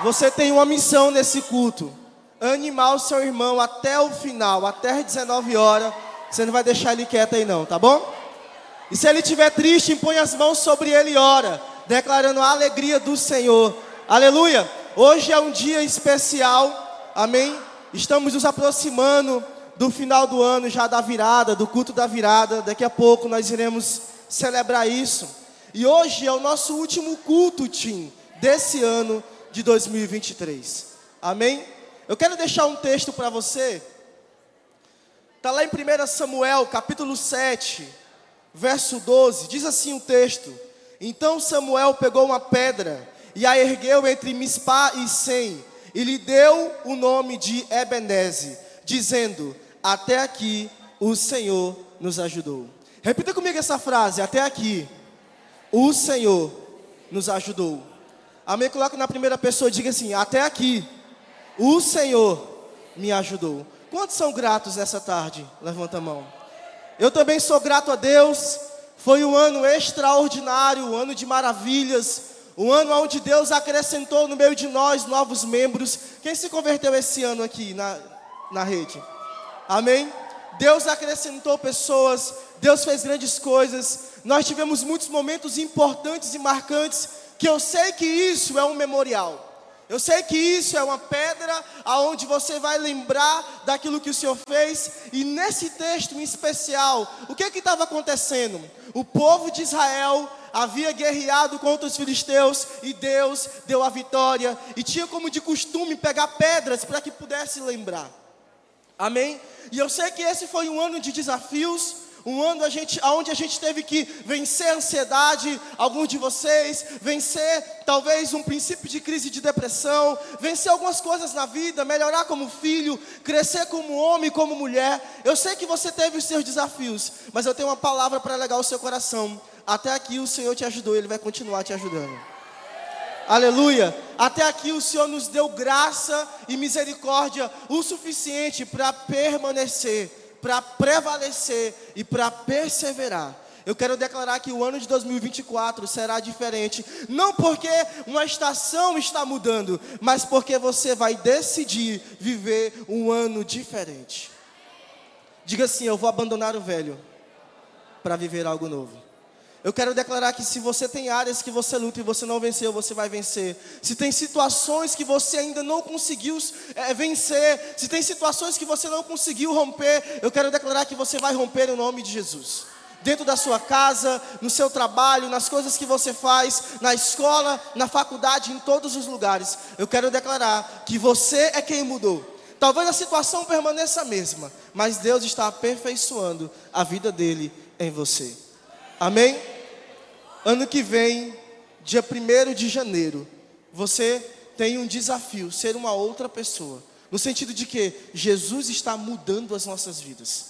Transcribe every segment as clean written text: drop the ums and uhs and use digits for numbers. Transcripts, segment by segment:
Você tem uma missão nesse culto: animar o seu irmão até o final, até as 19 horas. Você não vai deixar ele quieto aí não, tá bom? E se ele estiver triste, impõe as mãos sobre ele e ora, declarando a alegria do Senhor. Aleluia! Hoje é um dia especial, amém? Estamos nos aproximando do final do ano, já da virada, do culto da virada. Daqui a pouco nós iremos celebrar isso. E hoje é o nosso último culto, Tim, desse ano de 2023. Amém? Eu quero deixar um texto para você. Está lá em 1 Samuel, capítulo 7, verso 12. Diz assim o texto: Então Samuel pegou uma pedra e a ergueu entre Mispá e Sem, e lhe deu o nome de Ebenezer, dizendo: Até aqui o Senhor nos ajudou. Repita comigo essa frase: até aqui o Senhor nos ajudou. Amém? Coloca na primeira pessoa e diga assim: até aqui o Senhor me ajudou. Quantos são gratos nessa tarde? Levanta a mão. Eu também sou grato a Deus. Foi um ano extraordinário, um ano de maravilhas, um ano onde Deus acrescentou no meio de nós novos membros. Quem se converteu esse ano aqui na rede? Amém? Deus acrescentou pessoas, Deus fez grandes coisas. Nós tivemos muitos momentos importantes e marcantes, que eu sei que isso é um memorial. Eu sei que isso é uma pedra aonde você vai lembrar daquilo que o Senhor fez. E nesse texto em especial, o que estava acontecendo? O povo de Israel havia guerreado contra os filisteus e Deus deu a vitória. E tinha como de costume pegar pedras para que pudesse lembrar. Amém? E eu sei que esse foi um ano de desafios. Um ano onde a gente teve que vencer a ansiedade, alguns de vocês, vencer talvez um princípio de crise de depressão, vencer algumas coisas na vida, melhorar como filho, crescer como homem, como mulher. Eu sei que você teve os seus desafios, mas eu tenho uma palavra para alegar o seu coração. Até aqui o Senhor te ajudou, Ele vai continuar te ajudando. Aleluia! Até aqui o Senhor nos deu graça e misericórdia o suficiente para permanecer, para prevalecer e para perseverar. Eu quero declarar que o ano de 2024 será diferente, não porque uma estação está mudando, mas porque você vai decidir viver um ano diferente. Diga assim: eu vou abandonar o velho para viver algo novo. Eu quero declarar que se você tem áreas que você luta e você não venceu, você vai vencer. Se tem situações que você ainda não conseguiu vencer, se tem situações que você não conseguiu romper, eu quero declarar que você vai romper no nome de Jesus. Dentro da sua casa, no seu trabalho, nas coisas que você faz, na escola, na faculdade, em todos os lugares. Eu quero declarar que você é quem mudou. Talvez a situação permaneça a mesma, mas Deus está aperfeiçoando a vida dele em você. Amém? Ano que vem, dia 1º de janeiro, você tem um desafio, ser uma outra pessoa. No sentido de que Jesus está mudando as nossas vidas.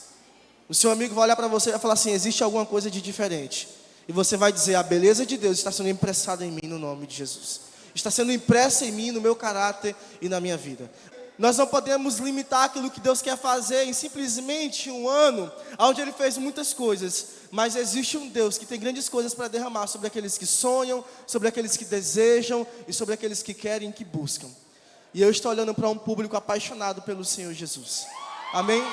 O seu amigo vai olhar para você e vai falar assim: existe alguma coisa de diferente. E você vai dizer: a beleza de Deus está sendo impressada em mim no nome de Jesus. Está sendo impressa em mim, no meu caráter e na minha vida. Nós não podemos limitar aquilo que Deus quer fazer em simplesmente um ano onde Ele fez muitas coisas. Mas existe um Deus que tem grandes coisas para derramar sobre aqueles que sonham, sobre aqueles que desejam e sobre aqueles que querem e que buscam. E eu estou olhando para um público apaixonado pelo Senhor Jesus. Amém?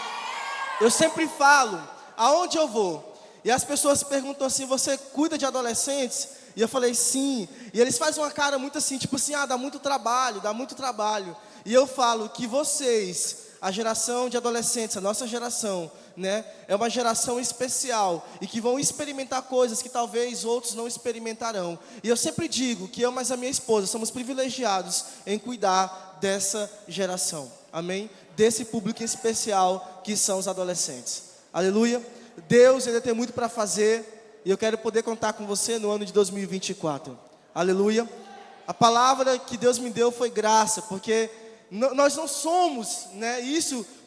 Eu sempre falo, aonde eu vou? E as pessoas perguntam assim: você cuida de adolescentes? E eu falei: sim. E eles fazem uma cara muito assim, tipo assim: dá muito trabalho, dá muito trabalho. E eu falo que vocês, a geração de adolescentes, a nossa geração, né, é uma geração especial e que vão experimentar coisas que talvez outros não experimentarão. E eu sempre digo que eu mais a minha esposa somos privilegiados em cuidar dessa geração. Amém? Desse público especial que são os adolescentes. Aleluia! Deus ainda tem muito para fazer e eu quero poder contar com você no ano de 2024. Aleluia! A palavra que Deus me deu foi graça, porque nós não somos, né,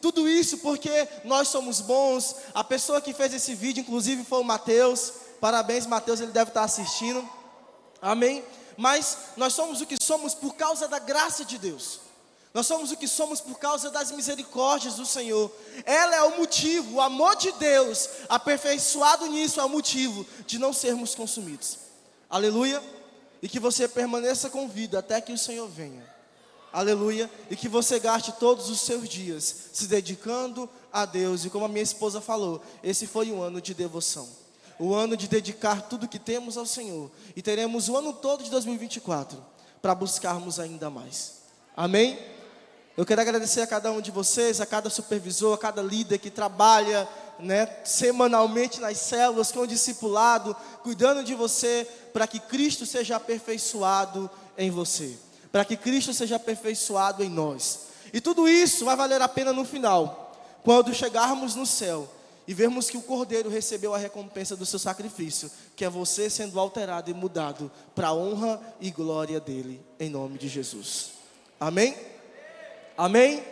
tudo isso porque nós somos bons. A pessoa que fez esse vídeo, inclusive, foi o Mateus. Parabéns, Mateus, ele deve estar assistindo. Amém? Mas nós somos o que somos por causa da graça de Deus. Nós somos o que somos por causa das misericórdias do Senhor. Ela é o motivo, o amor de Deus, aperfeiçoado nisso, é o motivo de não sermos consumidos. Aleluia? E que você permaneça com vida até que o Senhor venha. Aleluia. E que você gaste todos os seus dias se dedicando a Deus. E como a minha esposa falou, esse foi um ano de devoção. O ano de dedicar tudo que temos ao Senhor. E teremos o ano todo de 2024 para buscarmos ainda mais. Amém? Eu quero agradecer a cada um de vocês, a cada supervisor, a cada líder que trabalha, semanalmente nas células, com o discipulado, cuidando de você, para que Cristo seja aperfeiçoado em você, para que Cristo seja aperfeiçoado em nós. E tudo isso vai valer a pena no final, quando chegarmos no céu e vermos que o Cordeiro recebeu a recompensa do seu sacrifício, que é você sendo alterado e mudado para a honra e glória dele, em nome de Jesus. Amém? Amém?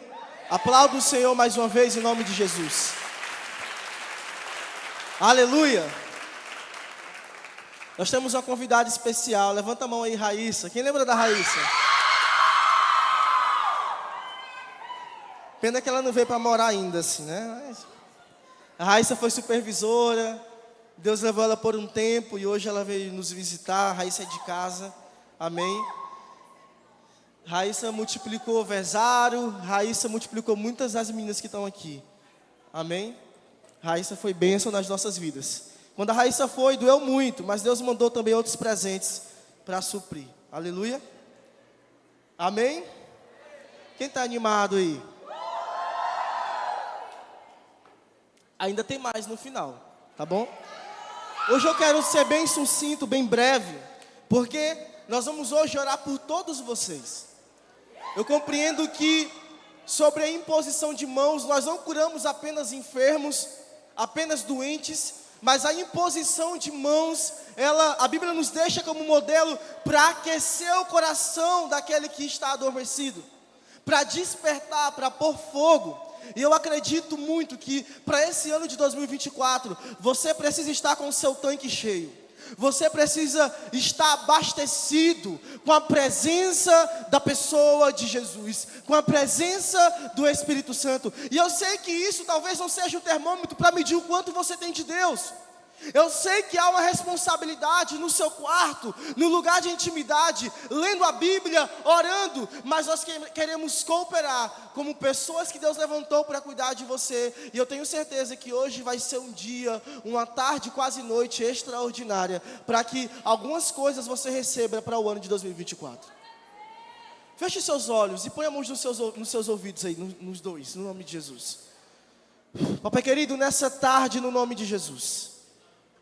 Aplauda o Senhor mais uma vez em nome de Jesus. Aleluia. Nós temos uma convidada especial. Levanta a mão aí, Raíssa. Quem lembra da Raíssa? Pena que ela não veio para morar ainda, assim, né? A Raíssa foi supervisora. Deus levou ela por um tempo e hoje ela veio nos visitar. A Raíssa é de casa. Amém? Raíssa multiplicou Vezaro. Raíssa multiplicou muitas das meninas que estão aqui. Amém? Raíssa foi bênção nas nossas vidas. Quando a Raíssa foi, doeu muito, mas Deus mandou também outros presentes para suprir. Aleluia. Amém? Quem está animado aí? Ainda tem mais no final, tá bom? Hoje eu quero ser bem sucinto, bem breve, porque nós vamos hoje orar por todos vocês. Eu compreendo que sobre a imposição de mãos, nós não curamos apenas enfermos, apenas doentes, mas a imposição de mãos, a Bíblia nos deixa como modelo para aquecer o coração daquele que está adormecido, para despertar, para pôr fogo. E eu acredito muito que para esse ano de 2024, você precisa estar com o seu tanque cheio. Você precisa estar abastecido com a presença da pessoa de Jesus, com a presença do Espírito Santo. E eu sei que isso talvez não seja um termômetro para medir o quanto você tem de Deus. Eu sei que há uma responsabilidade no seu quarto, no lugar de intimidade, lendo a Bíblia, orando, mas nós queremos cooperar como pessoas que Deus levantou para cuidar de você. E eu tenho certeza que hoje vai ser um dia, uma tarde, quase noite extraordinária, para que algumas coisas você receba para o ano de 2024. Feche seus olhos e põe a mão nos seus ouvidos aí, nos dois, no nome de Jesus. Papai querido, nessa tarde, no nome de Jesus,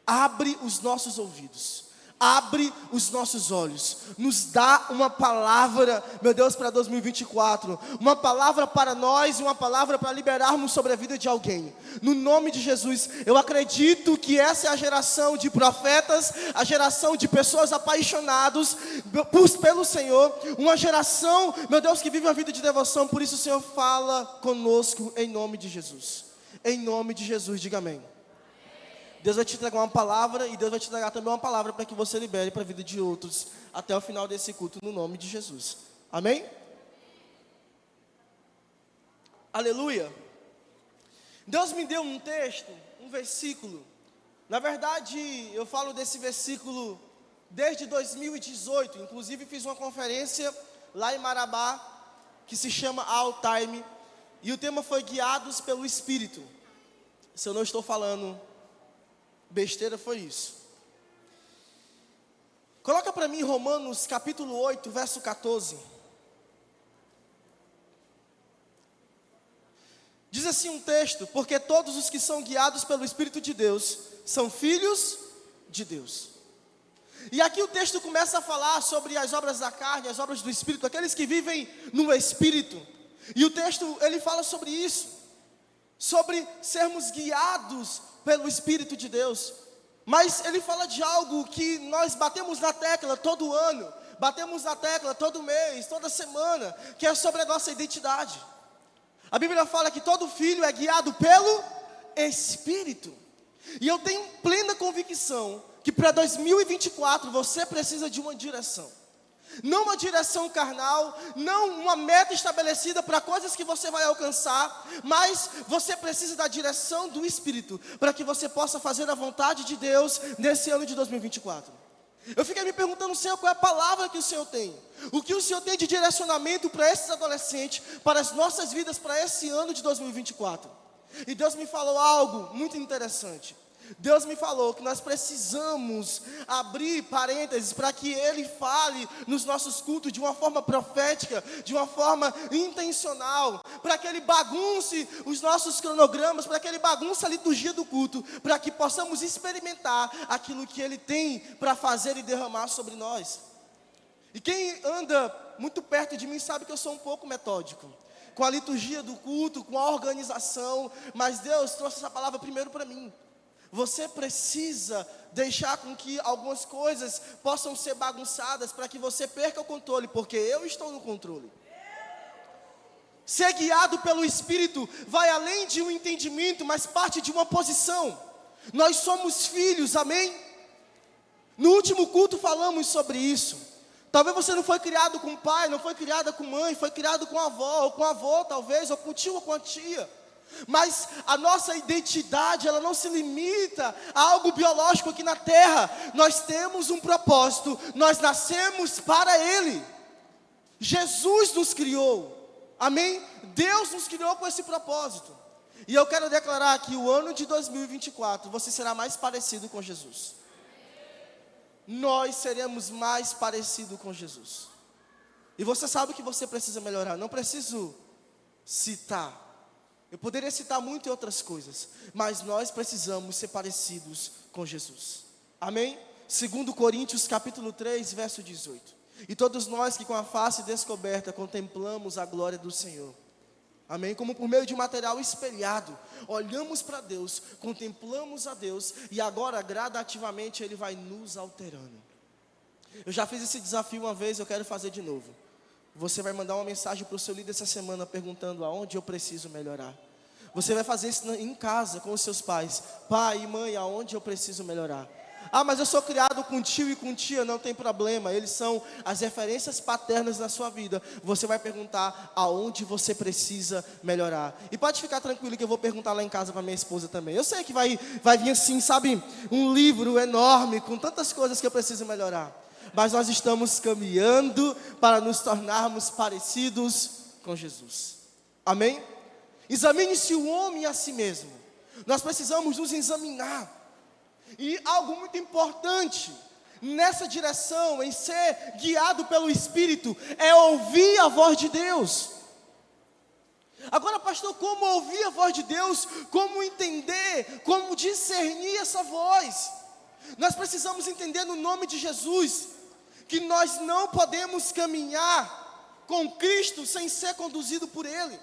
abre os nossos ouvidos, abre os nossos olhos, nos dá uma palavra, meu Deus, para 2024, uma palavra para nós e uma palavra para liberarmos sobre a vida de alguém. No nome de Jesus, eu acredito que essa é a geração de profetas, a geração de pessoas apaixonadas pelo Senhor, uma geração, meu Deus, que vive uma vida de devoção. Por isso o Senhor fala conosco em nome de Jesus. Em nome de Jesus, diga amém. Deus vai te entregar uma palavra e Deus vai te entregar também uma palavra para que você libere para a vida de outros até o final desse culto, no nome de Jesus. Amém? Aleluia. Deus me deu um texto, um versículo. Na verdade, eu falo desse versículo desde 2018. Inclusive fiz uma conferência lá em Marabá que se chama All Time. E o tema foi Guiados pelo Espírito. Se eu não estou falando besteira, foi isso. Coloca para mim Romanos capítulo 8, verso 14. Diz assim um texto: porque todos os que são guiados pelo Espírito de Deus são filhos de Deus. E aqui o texto começa a falar sobre as obras da carne, as obras do Espírito, aqueles que vivem no Espírito. E o texto, ele fala sobre isso, sobre sermos guiados pelo Espírito de Deus. Mas ele fala de algo que nós batemos na tecla todo ano, batemos na tecla todo mês, toda semana, que é sobre a nossa identidade. A Bíblia fala que todo filho é guiado pelo Espírito. E eu tenho plena convicção que para 2024 você precisa de uma direção. Não uma direção carnal, não uma meta estabelecida para coisas que você vai alcançar, mas você precisa da direção do Espírito, para que você possa fazer a vontade de Deus nesse ano de 2024. Eu fiquei me perguntando, Senhor, qual é a palavra que o Senhor tem? O que o Senhor tem de direcionamento para esses adolescentes, para as nossas vidas, para esse ano de 2024? E Deus me falou algo muito interessante. Deus me falou que nós precisamos abrir parênteses para que Ele fale nos nossos cultos de uma forma profética, de uma forma intencional, para que Ele bagunce os nossos cronogramas, para que Ele bagunce a liturgia do culto, para que possamos experimentar aquilo que Ele tem para fazer e derramar sobre nós. E quem anda muito perto de mim sabe que eu sou um pouco metódico com a liturgia do culto, com a organização, mas Deus trouxe essa palavra primeiro para mim. Você precisa deixar com que algumas coisas possam ser bagunçadas para que você perca o controle, porque eu estou no controle. Ser guiado pelo Espírito vai além de um entendimento, mas parte de uma posição. Nós somos filhos, amém? No último culto falamos sobre isso. Talvez você não foi criado com pai, não foi criada com mãe, foi criado com avó, ou com avô talvez, ou com tio ou com a tia. Mas a nossa identidade, ela não se limita a algo biológico aqui na terra. Nós temos um propósito, nós nascemos para Ele. Jesus nos criou, amém? Deus nos criou com esse propósito. E eu quero declarar que o ano de 2024, você será mais parecido com Jesus. Nós seremos mais parecidos com Jesus. E você sabe que você precisa melhorar. Não preciso citar. Eu poderia citar muito outras coisas, mas nós precisamos ser parecidos com Jesus. Amém? 2 Coríntios capítulo 3, verso 18. E todos nós que com a face descoberta contemplamos a glória do Senhor. Amém? Como por meio de um material espelhado, olhamos para Deus, contemplamos a Deus e agora gradativamente Ele vai nos alterando. Eu já fiz esse desafio uma vez, eu quero fazer de novo. Você vai mandar uma mensagem para o seu líder essa semana perguntando aonde eu preciso melhorar. Você vai fazer isso em casa com os seus pais. Pai e mãe, aonde eu preciso melhorar? Ah, mas eu sou criado com tio e com tia, não tem problema. Eles são as referências paternas na sua vida. Você vai perguntar aonde você precisa melhorar. E pode ficar tranquilo que eu vou perguntar lá em casa para minha esposa também. Eu sei que vai vir assim, sabe, um livro enorme com tantas coisas que eu preciso melhorar. Mas nós estamos caminhando para nos tornarmos parecidos com Jesus. Amém? Examine-se o homem a si mesmo. Nós precisamos nos examinar. E algo muito importante nessa direção, em ser guiado pelo Espírito, é ouvir a voz de Deus. Agora, pastor, como ouvir a voz de Deus? Como entender? Como discernir essa voz? Nós precisamos entender no nome de Jesus que nós não podemos caminhar com Cristo sem ser conduzido por Ele.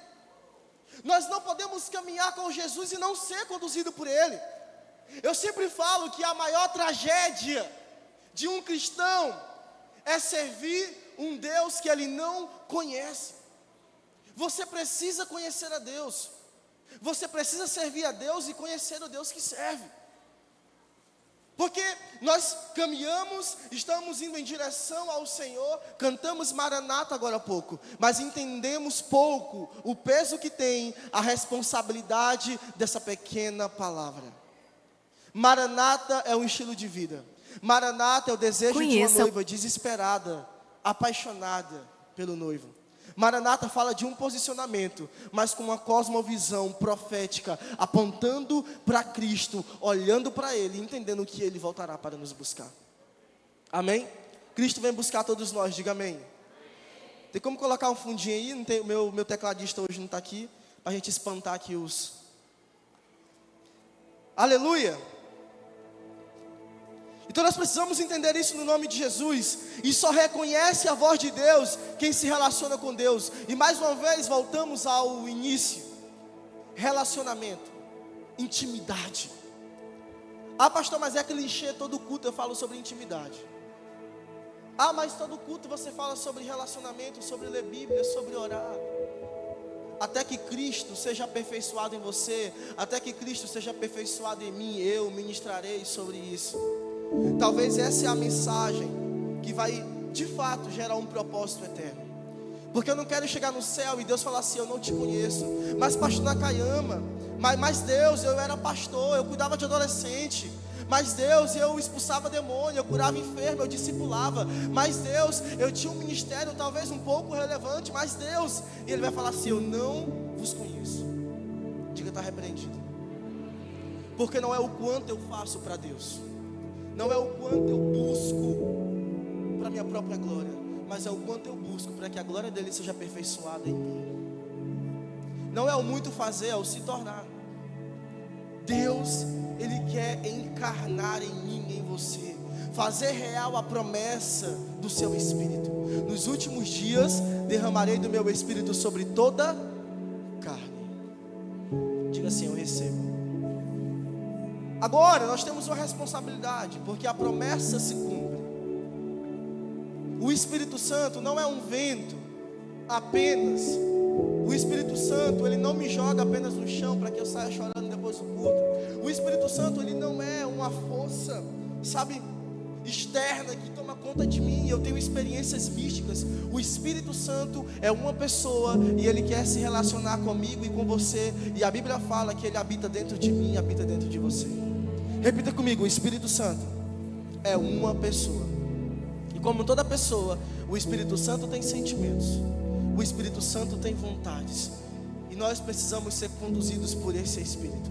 Nós não podemos caminhar com Jesus e não ser conduzido por Ele. Eu sempre falo que a maior tragédia de um cristão é servir um Deus que ele não conhece. Você precisa conhecer a Deus. Você precisa servir a Deus e conhecer o Deus que serve. Porque nós caminhamos, estamos indo em direção ao Senhor, cantamos Maranata agora há pouco, mas entendemos pouco o peso que tem a responsabilidade dessa pequena palavra. Maranata é um estilo de vida. Maranata é o desejo de uma noiva desesperada, apaixonada pelo noivo. Maranata fala de um posicionamento, mas com uma cosmovisão profética, apontando para Cristo, olhando para Ele, entendendo que Ele voltará para nos buscar. Amém? Cristo vem buscar todos nós, diga amém. Tem como colocar um fundinho aí? Não tem, meu tecladista hoje não está aqui, para a gente espantar aqui os... Aleluia! Então nós precisamos entender isso no nome de Jesus. E só reconhece a voz de Deus quem se relaciona com Deus. E mais uma vez voltamos ao início. Relacionamento, intimidade. Ah, pastor, mas é clichê, todo culto eu falo sobre intimidade. Ah, mas todo culto você fala sobre relacionamento, sobre ler Bíblia, sobre orar. Até que Cristo seja aperfeiçoado em você, até que Cristo seja aperfeiçoado em mim, eu ministrarei sobre isso. Talvez essa é a mensagem que vai, de fato, gerar um propósito eterno. Porque eu não quero chegar no céu e Deus falar assim, eu não te conheço. Mas pastor Nakayama, mas Deus, eu era pastor, eu cuidava de adolescente. Mas Deus, eu expulsava demônio, eu curava enfermo, eu discipulava. Mas Deus, eu tinha um ministério talvez um pouco relevante. Mas Deus, e Ele vai falar assim: eu não vos conheço. Diga, está repreendido. Porque não é o quanto eu faço para Deus, não é o quanto eu busco para minha própria glória, mas é o quanto eu busco para que a glória dele seja aperfeiçoada em mim. Não é o muito fazer, é o se tornar. Deus, Ele quer encarnar em mim, em você, fazer real a promessa do seu Espírito. Nos últimos dias derramarei do meu Espírito sobre toda carne. Diga assim: eu recebo. Agora nós temos uma responsabilidade, porque a promessa se cumpre. O Espírito Santo não é um vento apenas. O Espírito Santo, Ele não me joga apenas no chão para que eu saia chorando depois do culto. O Espírito Santo, Ele não é uma força, sabe, externa que toma conta de mim. Eu tenho experiências místicas. O Espírito Santo é uma pessoa e Ele quer se relacionar comigo e com você. E a Bíblia fala que Ele habita dentro de mim e habita dentro de você. Repita comigo: o Espírito Santo é uma pessoa. E como toda pessoa, o Espírito Santo tem sentimentos, o Espírito Santo tem vontades. E nós precisamos ser conduzidos por esse Espírito.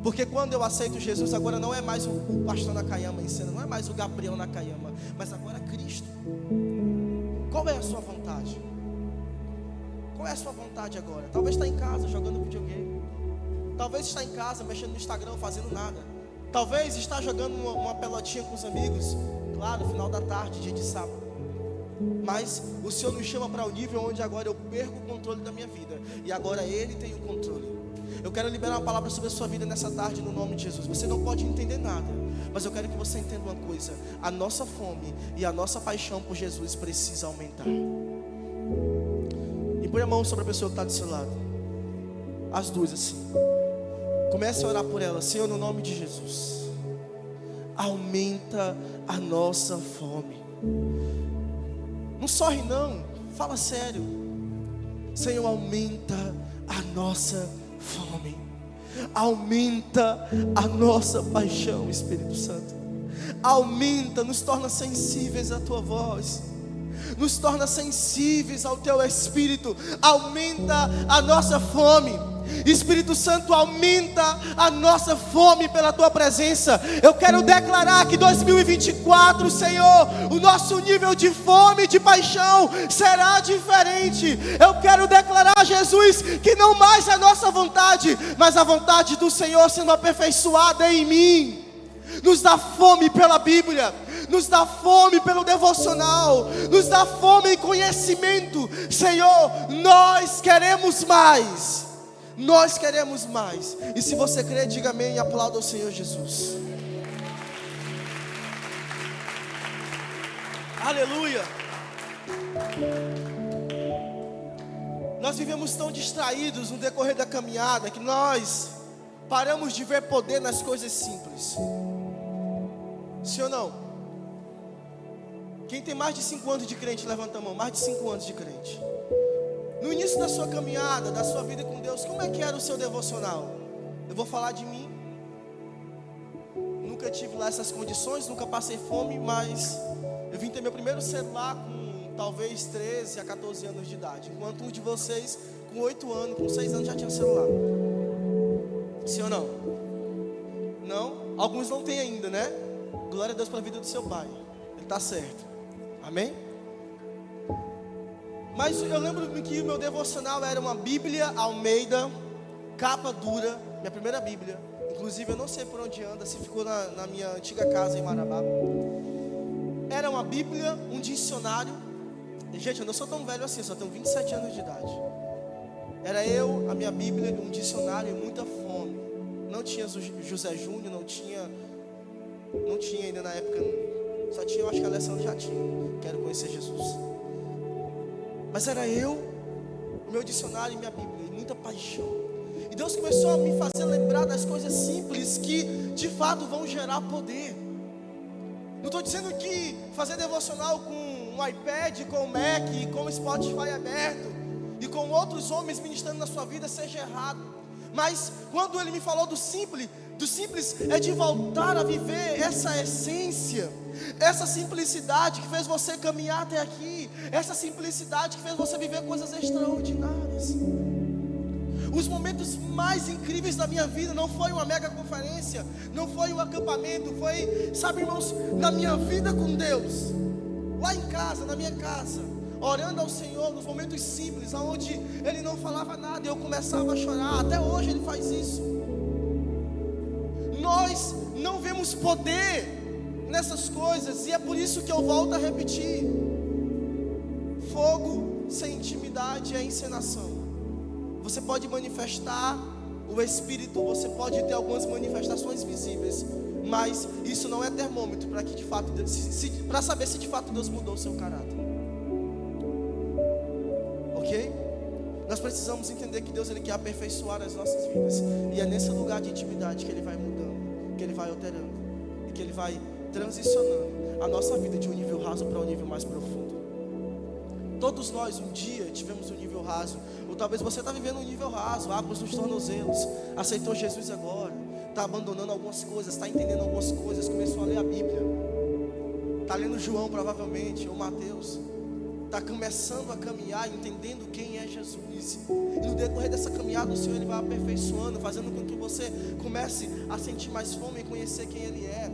Porque quando eu aceito Jesus, agora não é mais o pastor Nakayama em cena, não é mais o Gabriel Nakayama, mas agora Cristo. Qual é a sua vontade? Qual é a sua vontade agora? Talvez está em casa jogando videogame. Talvez está em casa mexendo no Instagram, fazendo nada. Talvez está jogando uma pelotinha com os amigos, claro, no final da tarde, dia de sábado. Mas o Senhor nos chama para o nível onde agora eu perco o controle da minha vida e agora Ele tem o controle. Eu quero liberar uma palavra sobre a sua vida nessa tarde no nome de Jesus. Você não pode entender nada, mas eu quero que você entenda uma coisa: a nossa fome e a nossa paixão por Jesus precisa aumentar. E põe a mão sobre a pessoa que está do seu lado, as duas assim. Comece a orar por ela. Senhor, no nome de Jesus, aumenta a nossa fome. Não sorri não, fala sério. Senhor, aumenta a nossa fome, aumenta a nossa paixão, Espírito Santo. Aumenta, nos torna sensíveis à tua voz, nos torna sensíveis ao teu Espírito. Aumenta a nossa fome, Espírito Santo, aumenta a nossa fome pela tua presença. Eu quero declarar que 2024, Senhor, o nosso nível de fome e de paixão será diferente. Eu quero declarar, Jesus, que não mais a nossa vontade, mas a vontade do Senhor sendo aperfeiçoada em mim. Nos dá fome pela Bíblia, nos dá fome pelo devocional, nos dá fome em conhecimento. Senhor, nós queremos mais. Nós queremos mais. E se você crê, diga amém e aplauda o Senhor Jesus. Aleluia. Nós vivemos tão distraídos no decorrer da caminhada que nós paramos de ver poder nas coisas simples. Sim ou não? Quem tem mais de 5 anos de crente, levanta a mão. Mais de 5 anos de crente. No início da sua caminhada, da sua vida com Deus, como é que era o seu devocional? Eu vou falar de mim. Nunca tive lá essas condições, nunca passei fome, mas eu vim ter meu primeiro celular com talvez 13 a 14 anos de idade. Enquanto um de vocês, com 8 anos, com 6 anos, já tinha celular. Sim ou não? Não? Alguns não têm ainda, né? Glória a Deus pela vida do seu pai. Ele está certo. Amém? Mas eu lembro que o meu devocional era uma Bíblia Almeida, capa dura, minha primeira Bíblia. Inclusive eu não sei por onde anda, se ficou na minha antiga casa em Marabá. Era uma Bíblia, um dicionário. Gente, eu não sou tão velho assim, só tenho 27 anos de idade. Era eu, a minha Bíblia, um dicionário e muita fome. Não tinha José Júnior, não tinha ainda na época. Só tinha, eu acho que a Alessandra já tinha. Quero conhecer Jesus. Mas era eu, o meu dicionário e minha Bíblia, e muita paixão. E Deus começou a me fazer lembrar das coisas simples que de fato vão gerar poder. Não estou dizendo que fazer devocional com um iPad, com o Mac, com o Spotify aberto e com outros homens ministrando na sua vida seja errado. Mas quando ele me falou do simples, Do simples é de voltar a viver essa essência, essa simplicidade que fez você caminhar até aqui, essa simplicidade que fez você viver coisas extraordinárias. Os momentos mais incríveis da minha vida não foi uma mega conferência, não foi um acampamento, foi, sabe, irmãos, na minha vida com Deus, lá em casa, na minha casa, orando ao Senhor, nos momentos simples, onde Ele não falava nada e eu começava a chorar. Até hoje Ele faz isso. Nós não vemos poder nessas coisas, e é por isso que eu volto a repetir: fogo sem intimidade é encenação. Você pode manifestar o Espírito, você pode ter algumas manifestações visíveis, mas isso não é termômetro para que de fato, para saber se de fato Deus mudou o seu caráter. Ok? Nós precisamos entender que Deus, Ele quer aperfeiçoar as nossas vidas, e é nesse lugar de intimidade que Ele vai mudando, que Ele vai alterando, e que Ele vai transicionando a nossa vida de um nível raso para um nível mais profundo. Todos nós um dia tivemos um nível raso, ou talvez você está vivendo um nível raso, águas nos tornozelos, aceitou Jesus agora, está abandonando algumas coisas, está entendendo algumas coisas, começou a ler a Bíblia, está lendo João provavelmente, ou Mateus, está começando a caminhar, entendendo quem é Jesus, e no decorrer dessa caminhada o Senhor, Ele vai aperfeiçoando, fazendo com que você comece a sentir mais fome em conhecer quem Ele é.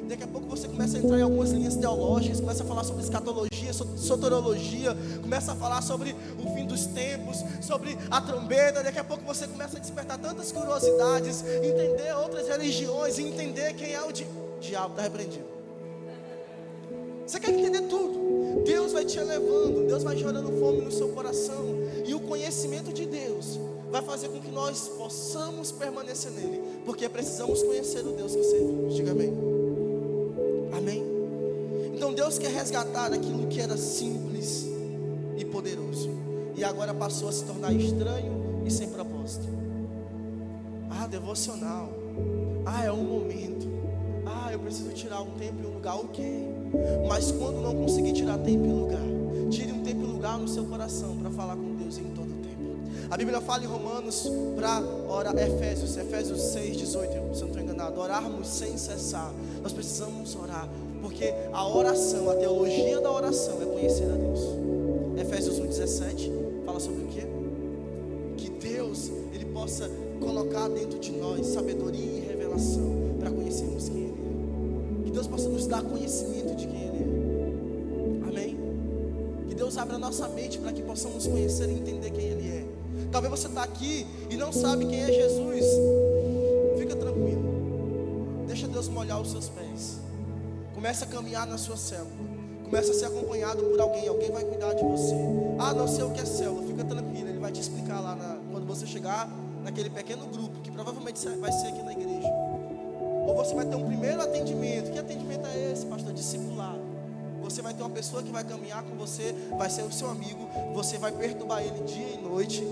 Daqui a pouco você começa a entrar em algumas linhas teológicas, começa a falar sobre escatologia, soteriologia, começa a falar sobre o fim dos tempos, sobre a trombeta. Daqui a pouco você começa a despertar tantas curiosidades, entender outras religiões, entender quem é o diabo. Está repreendido. Você quer entender tudo. Deus vai te elevando, Deus vai gerando fome no seu coração, e o conhecimento de Deus vai fazer com que nós possamos permanecer nele, porque precisamos conhecer o Deus que servimos. Diga amém. Amém? Então Deus quer resgatar aquilo que era simples e poderoso, e agora passou a se tornar estranho e sem propósito. Devocional. É um momento. Eu preciso tirar um tempo e um lugar, ok. Mas quando não conseguir tirar tempo e lugar, tire um tempo e lugar no seu coração para falar com Deus em todo o tempo. A Bíblia fala em Romanos para orar, Efésios 6:18, se eu não estou enganado, orarmos sem cessar. Nós precisamos orar, porque a oração, a teologia da oração é conhecer a Deus. Efésios 1:17 fala sobre o quê? Que Deus, Ele possa colocar dentro de nós sabedoria e revelação para conhecermos quem Ele é. Que Deus possa nos dar conhecimento de quem Ele é. Amém? Que Deus abra a nossa mente para que possamos conhecer e entender quem Ele é. Talvez você está aqui e não sabe quem é Jesus. Fica tranquilo. Deixa Deus molhar os seus pés. Comece a caminhar na sua célula. Comece a ser acompanhado por alguém. Alguém vai cuidar de você. Não sei o que é célula. Fica tranquilo. Ele vai te explicar lá quando você chegar naquele pequeno grupo, que provavelmente vai ser aqui na igreja. Ou você vai ter um primeiro atendimento. Que atendimento é esse, pastor? Discipulado. Você vai ter uma pessoa que vai caminhar com você, vai ser o seu amigo. Você vai perturbar ele dia e noite,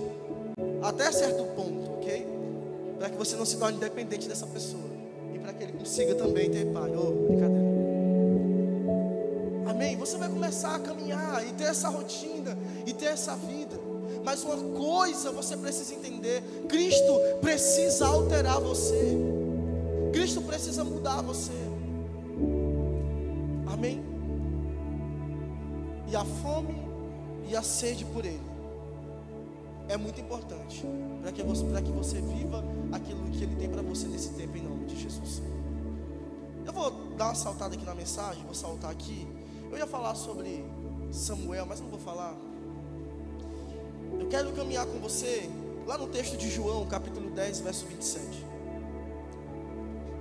até certo ponto, ok? Para que você não se torne dependente dessa pessoa, e para que ele consiga também ter pai. Brincadeira. Amém? Você vai começar a caminhar e ter essa rotina e ter essa vida. Mas uma coisa você precisa entender: Cristo precisa alterar você. Cristo precisa mudar você. Amém? E a fome e a sede por Ele é muito importante para que você viva aquilo que Ele tem para você nesse tempo, em nome de Jesus. Eu vou dar uma saltada aqui na mensagem, vou saltar aqui. Eu ia falar sobre Samuel, mas não vou falar. Eu quero caminhar com você lá no texto de João, capítulo 10, verso 27.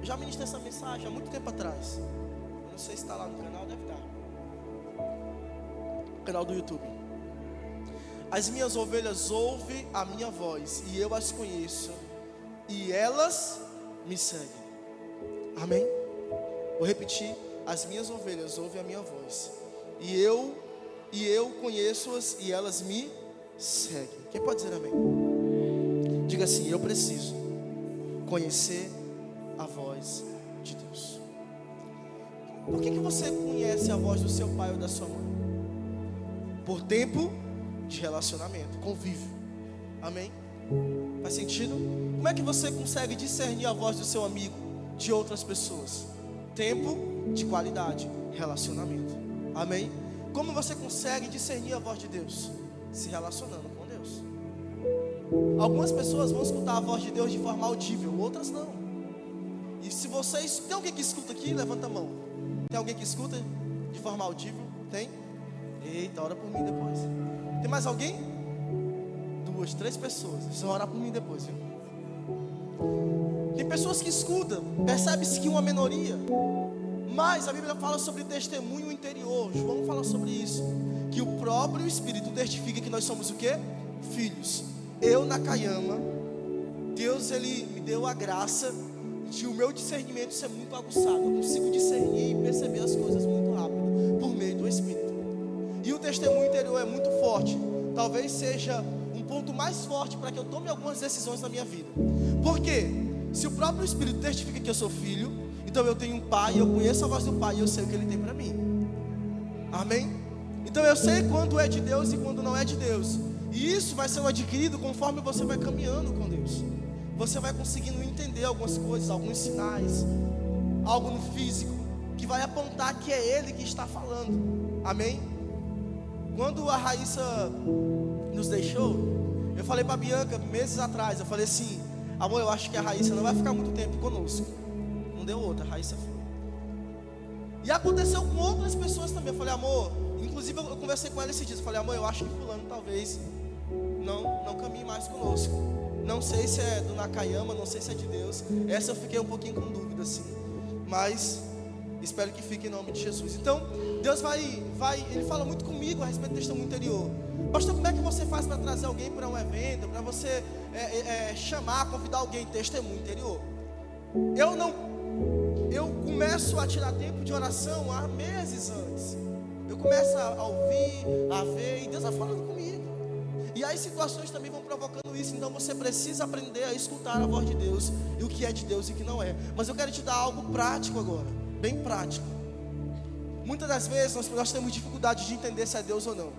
Eu já ministrei essa mensagem há muito tempo atrás. Eu não sei se está lá no canal, deve estar. No canal do YouTube. As minhas ovelhas ouvem a minha voz, e eu as conheço, e elas me seguem. Amém? Vou repetir: as minhas ovelhas ouvem a minha voz, e eu conheço-as, e elas me seguem. Quem pode dizer amém? Diga assim: eu preciso conhecer a voz de Deus. Por que você conhece a voz do seu pai ou da sua mãe? Por tempo de relacionamento, convívio. Amém? Faz sentido? Como é que você consegue discernir a voz do seu amigo de outras pessoas? Tempo de qualidade, relacionamento. Amém? Como você consegue discernir a voz de Deus? Se relacionando com Deus. Algumas pessoas vão escutar a voz de Deus de forma audível, outras não. E se vocês... Tem alguém que escuta aqui? Levanta a mão. Tem alguém que escuta de forma audível? Tem? Eita, ora por mim depois. Tem mais alguém? 2, 3 pessoas. Vocês vão orar por mim depois, viu? Tem pessoas que escutam, percebe-se que uma minoria. Mas a Bíblia fala sobre testemunho interior. João fala sobre isso. Que o próprio Espírito testifica que nós somos o quê? Filhos. Eu, Nakayama, Deus, Ele me deu a graça de o meu discernimento ser muito aguçado. Eu consigo discernir e perceber as coisas muito rápido, por meio do Espírito. E o testemunho interior é muito forte. Talvez seja um ponto mais forte para que eu tome algumas decisões na minha vida. Por quê? Se o próprio Espírito testifica que eu sou filho, então eu tenho um pai, eu conheço a voz do pai e eu sei o que ele tem para mim. Amém? Então eu sei quando é de Deus e quando não é de Deus. E isso vai sendo adquirido conforme você vai caminhando com Deus. Você vai conseguindo entender algumas coisas, alguns sinais, algo no físico, que vai apontar que é Ele que está falando. Amém? Quando a Raíssa nos deixou, eu falei para a Bianca, meses atrás, eu falei assim: amor, eu acho que a Raíssa não vai ficar muito tempo conosco. Não deu outra, a Raíssa foi. E aconteceu com outras pessoas também. Eu falei: amor, inclusive eu conversei com ela esses dias. Eu falei: amor, eu acho que fulano talvez não caminhe mais conosco. Não sei se é do Nakayama, não sei se é de Deus. Essa eu fiquei um pouquinho com dúvida assim. Mas espero que fique em nome de Jesus. Então, Deus Ele fala muito comigo a respeito do testemunho interior. Pastor, como é que você faz para trazer alguém para um evento? Para você chamar, convidar alguém? Testemunho interior. Eu começo a tirar tempo de oração há meses antes. Eu começo a ouvir, a ver, e Deus vai falando comigo. E as situações também vão provocando isso. Então você precisa aprender a escutar a voz de Deus, e o que é de Deus e o que não é. Mas eu quero te dar algo prático agora, bem prático. Muitas das vezes nós temos dificuldade de entender se é Deus ou não.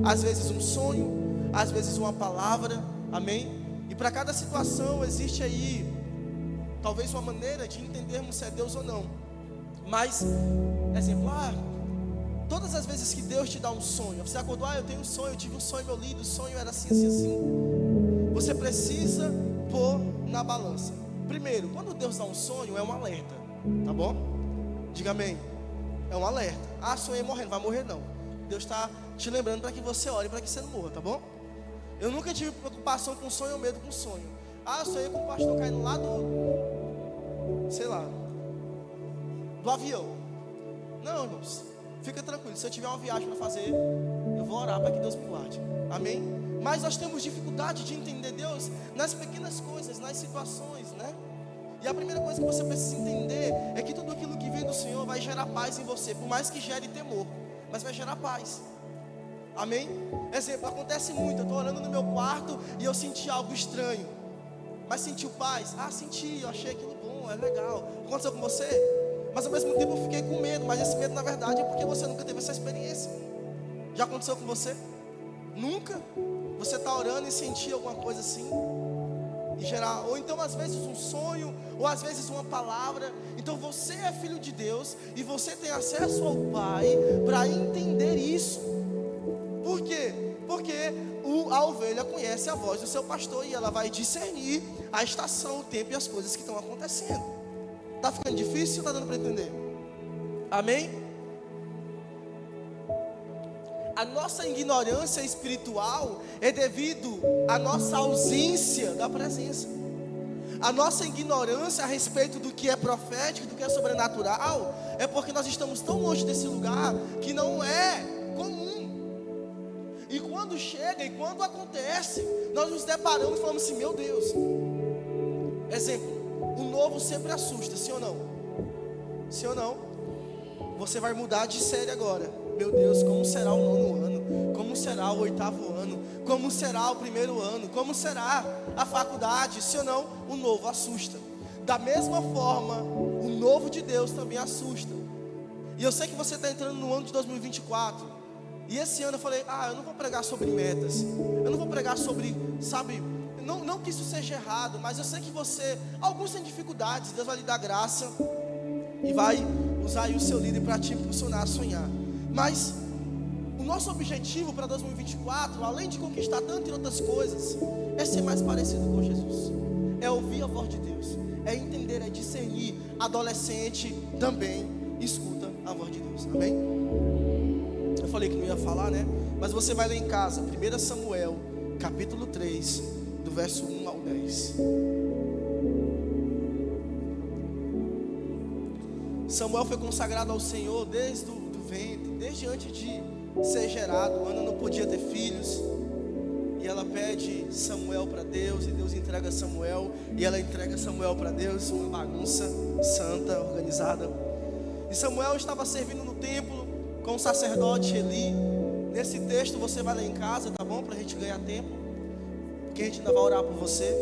Às vezes um sonho, às vezes uma palavra, amém? E para cada situação existe aí talvez uma maneira de entendermos se é Deus ou não. Mas, exemplo, todas as vezes que Deus te dá um sonho, você acordou, eu tenho um sonho, eu tive um sonho, eu li, o sonho era assim, assim, assim. Você precisa pôr na balança. Primeiro, quando Deus dá um sonho, é um alerta, tá bom? Diga amém. É um alerta. Sonhei morrendo, vai morrer não. Deus está te lembrando para que você ore, para que você não morra, tá bom? Eu nunca tive preocupação com sonho ou medo com sonho. Eu sonhei com o pastor caindo lá do avião. Não, irmãos, fica tranquilo. Se eu tiver uma viagem para fazer, eu vou orar para que Deus me guarde. Amém? Mas nós temos dificuldade de entender Deus nas pequenas coisas, nas situações, né? E a primeira coisa que você precisa entender é que tudo aquilo que vem do Senhor vai gerar paz em você, por mais que gere temor, mas vai gerar paz. Amém? Exemplo, acontece muito, eu estou orando no meu quarto e eu senti algo estranho. Mas sentiu paz? Senti, eu achei aquilo bom, é legal. Aconteceu com você? Mas ao mesmo tempo eu fiquei com medo. Mas esse medo na verdade é porque você nunca teve essa experiência. Já aconteceu com você? Nunca? Você está orando e sentir alguma coisa assim? E gerar, ou então às vezes um sonho, ou às vezes uma palavra. Então você é filho de Deus e você tem acesso ao Pai para entender isso. Por quê? Porque a ovelha conhece a voz do seu pastor e ela vai discernir a estação, o tempo e as coisas que estão acontecendo. Está ficando difícil ou está dando para entender? Amém? A nossa ignorância espiritual é devido à nossa ausência da presença. A nossa ignorância a respeito do que é profético, do que é sobrenatural, é porque nós estamos tão longe desse lugar que não é comum. E quando chega e quando acontece, nós nos deparamos e falamos assim: meu Deus. Exemplo, o novo sempre assusta, sim ou não? Sim ou não? Você vai mudar de série agora. Meu Deus, como será o 9º ano? Como será o 8º ano? Como será o 1º ano? Como será a faculdade? Sim ou não? O novo assusta. Da mesma forma, o novo de Deus também assusta. E eu sei que você está entrando no ano de 2024. E esse ano eu falei: eu não vou pregar sobre metas. Eu não vou pregar sobre, não que isso seja errado, mas eu sei que alguns têm dificuldades, Deus vai lhe dar graça e vai usar aí o seu líder para te impulsionar a sonhar. Mas o nosso objetivo para 2024, além de conquistar tantas outras coisas, é ser mais parecido com Jesus, é ouvir a voz de Deus, é entender, é discernir. Adolescente também escuta a voz de Deus, amém? Eu falei que não ia falar, né? Mas você vai ler em casa, 1 Samuel, capítulo 3, do verso 1 ao 10. Samuel foi consagrado ao Senhor desde o ventre, desde antes de ser gerado. Ana não podia ter filhos, e ela pede Samuel para Deus, e Deus entrega Samuel, e ela entrega Samuel para Deus, uma bagunça santa, organizada. E Samuel estava servindo no templo com o sacerdote Eli. Nesse texto você vai ler em casa, tá bom? Para a gente ganhar tempo, porque a gente ainda vai orar por você.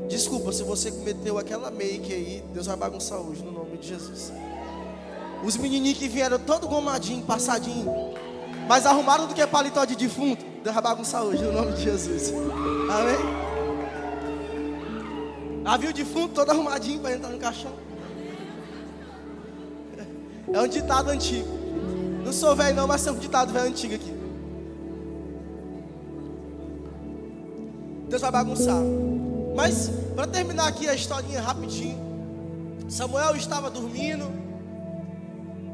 Desculpa se você cometeu aquela make aí, Deus vai bagunçar hoje, no nome de Jesus. Os menininhos que vieram todo gomadinho, passadinho, mas arrumaram do que paletó de defunto, Deus vai bagunçar hoje, no nome de Jesus. Amém? Havia o defunto todo arrumadinho para entrar no caixão. É um ditado antigo. Não sou velho não, mas é um ditado velho antigo aqui. Deus vai bagunçar. Mas, para terminar aqui a historinha rapidinho, Samuel estava dormindo,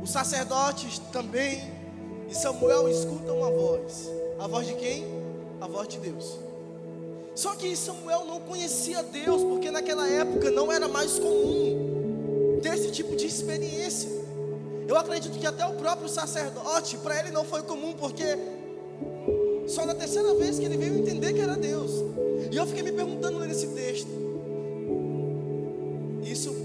os sacerdotes também, e Samuel escuta uma voz. A voz de quem? A voz de Deus. Só que Samuel não conhecia Deus, porque naquela época não era mais comum ter esse tipo de experiência. Eu acredito que até o próprio sacerdote, para ele não foi comum, porque só na terceira vez que ele veio entender que era Deus. E eu fiquei me perguntando nesse texto. Isso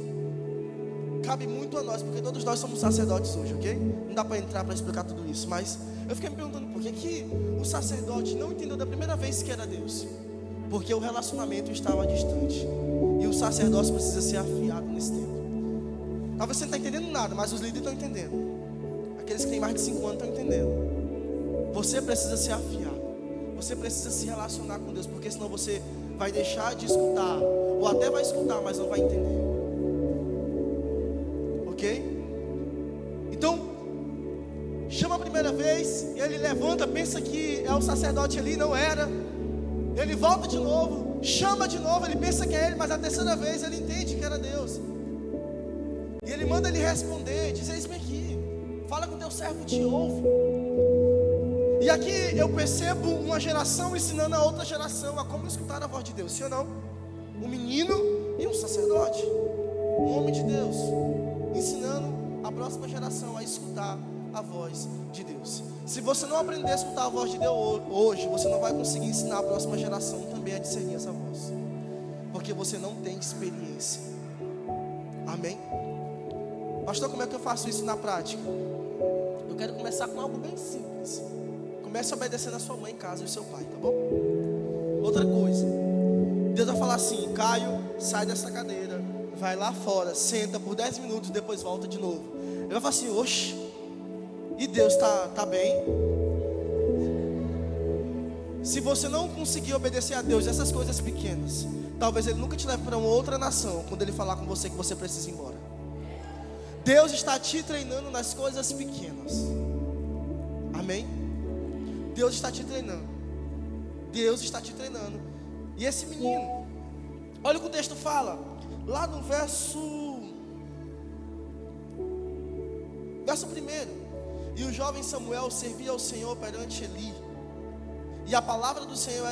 cabe muito a nós, porque todos nós somos sacerdotes hoje, ok? Não dá para entrar para explicar tudo isso, mas eu fiquei me perguntando por que o sacerdote não entendeu da primeira vez que era Deus? Porque o relacionamento estava distante, e o sacerdócio precisa ser afiado nesse tempo. Talvez você não está entendendo nada, mas os líderes estão entendendo. Aqueles que têm mais de 5 anos estão entendendo. Você precisa ser afiado. Você precisa se relacionar com Deus, porque senão você vai deixar de escutar, ou até vai escutar, mas não vai entender. Ok? Então, chama a primeira vez, ele levanta, pensa que é o sacerdote ali, não era. Ele volta de novo, chama de novo, ele pensa que é ele, mas a terceira vez ele entende que era Deus. E ele manda ele responder, diz: eis-me aqui, fala com teu servo, te ouve. E aqui eu percebo uma geração ensinando a outra geração a como escutar a voz de Deus, sim ou não? Um menino e um sacerdote, um homem de Deus, ensinando a próxima geração a escutar a voz de Deus. Se você não aprender a escutar a voz de Deus hoje, você não vai conseguir ensinar a próxima geração também a discernir essa voz, porque você não tem experiência. Amém? Pastor, como é que eu faço isso na prática? Eu quero começar com algo bem simples. Comece obedecendo a sua mãe em casa e o seu pai, tá bom? Outra coisa, Deus vai falar assim: Caio, sai dessa cadeira, vai lá fora, senta por 10 minutos, depois volta de novo. Ele vai falar assim: oxe, e Deus tá bem? Se você não conseguir obedecer a Deus essas coisas pequenas, talvez Ele nunca te leve para uma outra nação quando Ele falar com você que você precisa ir embora. Deus está te treinando nas coisas pequenas. Amém? Deus está te treinando. Deus está te treinando. E esse menino, olha o que o texto fala, lá no verso 1. E o jovem Samuel servia ao Senhor perante Eli. E a palavra do Senhor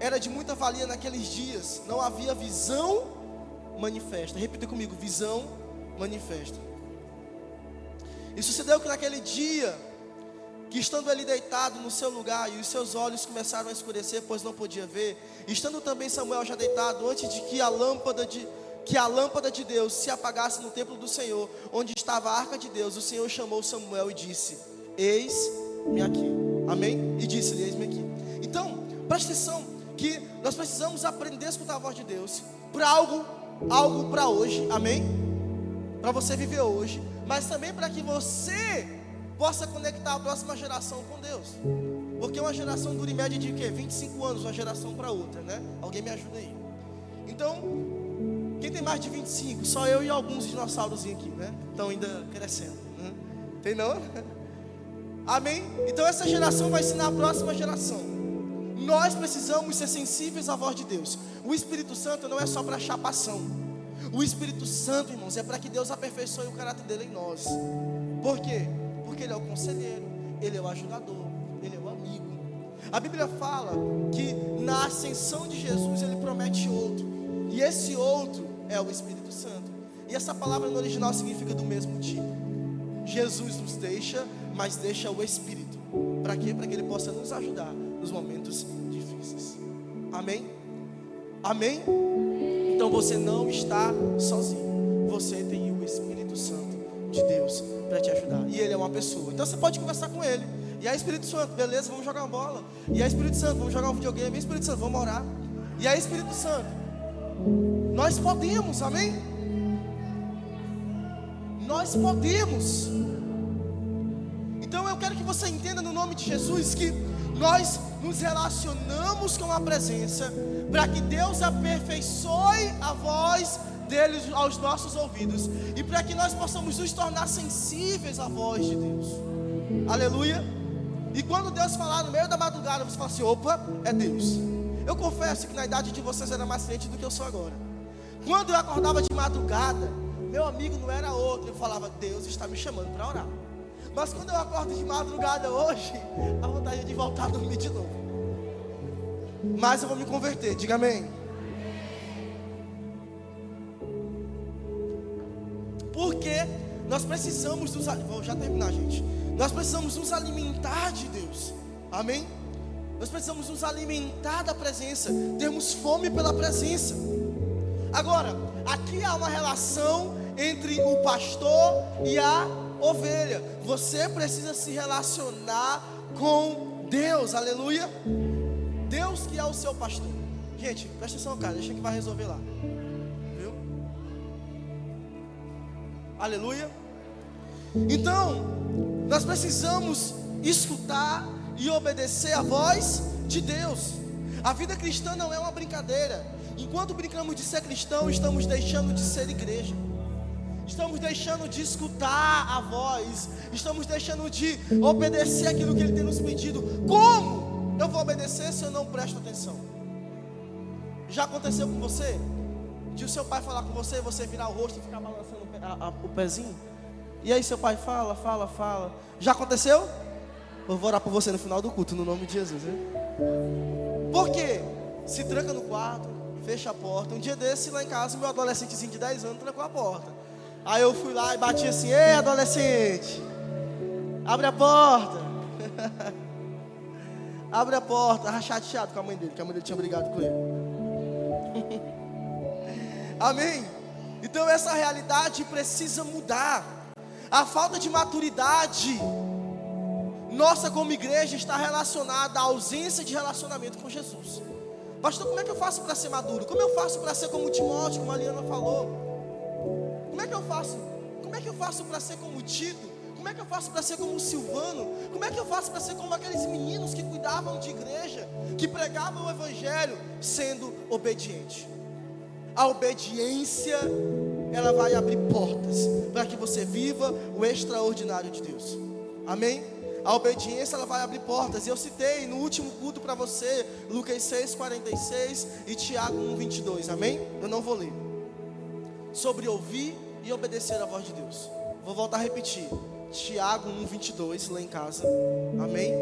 era de muita valia naqueles dias. Não havia visão manifesta. Repita comigo: visão manifesta. E sucedeu que naquele dia, que estando ele deitado no seu lugar, e os seus olhos começaram a escurecer, pois não podia ver, estando também Samuel já deitado, antes de que a lâmpada de Deus se apagasse no templo do Senhor, onde estava a arca de Deus, o Senhor chamou Samuel e disse: eis-me aqui. Amém? E disse-lhe: eis-me aqui. Então, preste atenção, que nós precisamos aprender a escutar a voz de Deus para algo para hoje, amém? Para você viver hoje, mas também para que você possa conectar a próxima geração com Deus. Porque uma geração dura em média de quê? 25 anos, uma geração para outra, né? Alguém me ajuda aí. Então, quem tem mais de 25? Só eu e alguns dinossauros aqui, né? Estão ainda crescendo, né? Tem não? Amém? Então essa geração vai ensinar a próxima geração. Nós precisamos ser sensíveis à voz de Deus. O Espírito Santo não é só para chapação. O Espírito Santo, irmãos, é para que Deus aperfeiçoe o caráter dele em nós. Por quê? Porque ele é o conselheiro, ele é o ajudador, ele é o amigo. A Bíblia fala que na ascensão de Jesus ele promete outro. E esse outro é o Espírito Santo. E essa palavra no original significa do mesmo tipo. Jesus nos deixa, mas deixa o Espírito. Para quê? Para que ele possa nos ajudar nos momentos difíceis. Amém? Amém? Então você não está sozinho. Você tem o Espírito Santo de Deus para te ajudar. E ele é uma pessoa. Então você pode conversar com ele. E aí, Espírito Santo, beleza, vamos jogar uma bola. E aí, Espírito Santo, vamos jogar um videogame. E aí, Espírito Santo, vamos orar. E aí, Espírito Santo, nós podemos, amém? Nós podemos. Então eu quero que você entenda no nome de Jesus que nós nos relacionamos com a presença para que Deus aperfeiçoe a voz dele aos nossos ouvidos e para que nós possamos nos tornar sensíveis à voz de Deus. Aleluia. E quando Deus falar no meio da madrugada, você fala assim: opa, é Deus. Eu confesso que na idade de vocês era mais crente do que eu sou agora. Quando eu acordava de madrugada, meu amigo não era outro, eu falava: Deus está me chamando para orar. Mas quando eu acordo de madrugada hoje, a vontade é de voltar a dormir de novo. Mas eu vou me converter, diga amém. Porque nós precisamos vou já terminar, gente. Nós precisamos nos alimentar de Deus. Amém? Nós precisamos nos alimentar da presença. Termos fome pela presença. Agora, aqui há uma relação entre o pastor e a ovelha. Você precisa se relacionar com Deus. Aleluia. Deus que é o seu pastor. Gente, presta atenção, cara, deixa que vai resolver lá. Viu? Aleluia. Então, nós precisamos escutar e obedecer a voz de Deus. A vida cristã não é uma brincadeira. Enquanto brincamos de ser cristão, estamos deixando de ser igreja. Estamos deixando de escutar a voz. Estamos deixando de obedecer aquilo que Ele tem nos pedido. Como eu vou obedecer se eu não presto atenção? Já aconteceu com você? De o seu pai falar com você, você virar o rosto e ficar balançando o pezinho? E aí seu pai fala. Já aconteceu? Eu vou orar por você no final do culto, no nome de Jesus, hein? Por quê? Se tranca no quarto, fecha a porta. Um dia desse lá em casa, meu adolescentezinho de 10 anos trancou a porta. Aí eu fui lá e bati assim: ei, adolescente, abre a porta. Abre a porta. Tava chateado com a mãe dele, que a mãe dele tinha brigado com ele. Amém? Então essa realidade precisa mudar. A falta de maturidade nossa como igreja está relacionada à ausência de relacionamento com Jesus. Pastor, como é que eu faço para ser maduro? Como eu faço para ser como Timóteo, como a Liana falou? Como é que eu faço? Como é que eu faço para ser como Tito? Como é que eu faço para ser como o Silvano? Como é que eu faço para ser como aqueles meninos que cuidavam de igreja, que pregavam o evangelho, sendo obediente? A obediência, ela vai abrir portas para que você viva o extraordinário de Deus. Amém? A obediência, ela vai abrir portas. E eu citei no último culto para você Lucas 6:46 e Tiago 1:22. Amém? Eu não vou ler. Sobre ouvir e obedecer a voz de Deus. Vou voltar a repetir. Tiago 1:22 lá em casa. Amém?